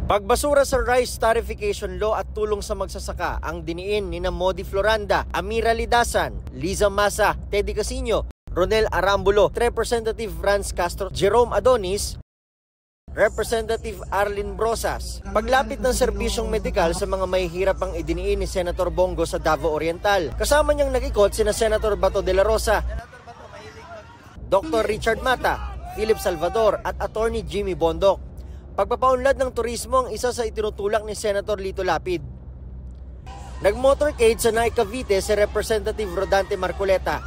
Pagbasura sa rice tarification law at tulong sa magsasaka ang diniin ni Modi Floranda, Amira Lidasan, Liza Masa, Teddy Casino, Ronel Arambulo, Representative Franz Castro, Jerome Adonis, Representative Arlene Brosas. Paglapit ng serbisyong medikal sa mga mahihirap ang idiniin ni Senator Bongo sa Davao Oriental. Kasama niyang nag-ikot sina Senator Bato de la Rosa, Dr. Richard Mata, Philip Salvador at Attorney Jimmy Bondok. Pagpapaunlad ng turismo ang isa sa itinutulak ni Senator Lito Lapid. Nag-motorcade sa Naik Cavite si Representative Rodante Marcoleta.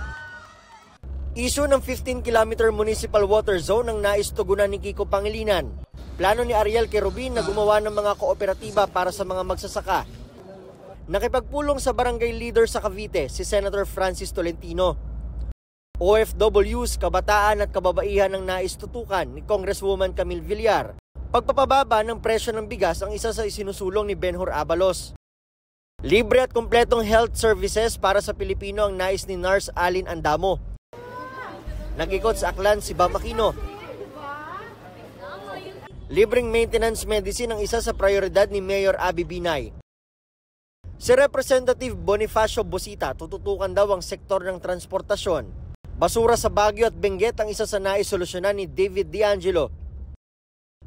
Issue ng 15-kilometer municipal water zone ang nais tugunan ni Kiko Pangilinan. Plano ni Ariel Querubin na gumawa ng mga kooperatiba para sa mga magsasaka. Nakipagpulong sa barangay leader sa Cavite si Senator Francis Tolentino. OFWs, kabataan at kababaihan ang nais tutukan ni Congresswoman Camille Villar. Pagpapababa ng presyo ng bigas ang isa sa isinusulong ni Benhur Abalos. Libre at kumpletong health services para sa Pilipino ang nais ni Nurse Alin Andamo. Nag-ikot sa Aklan si Bam Aquino. Libreng maintenance medicine ang isa sa prioridad ni Mayor Abby Binay. Si Representative Bonifacio Bosita tututukan daw ang sektor ng transportasyon. Basura sa Baguio at Benguet ang isa sa nais solusyonan ni David D'Angelo.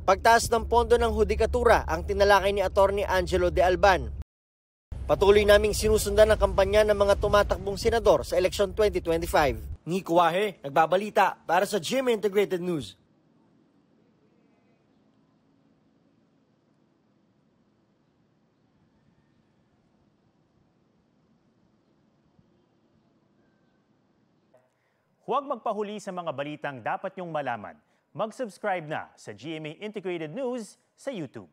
Pagtaas ng pondo ng hudikatura ang tinalakay ni Attorney Angelo De Alban. Patuloy naming sinusundan ang kampanya ng mga tumatakbong senador sa eleksyon 2025. Nico Wahe, nagbabalita para sa GMA Integrated News. Huwag magpahuli sa mga balitang dapat niyong malaman. Mag-subscribe na sa GMA Integrated News sa YouTube.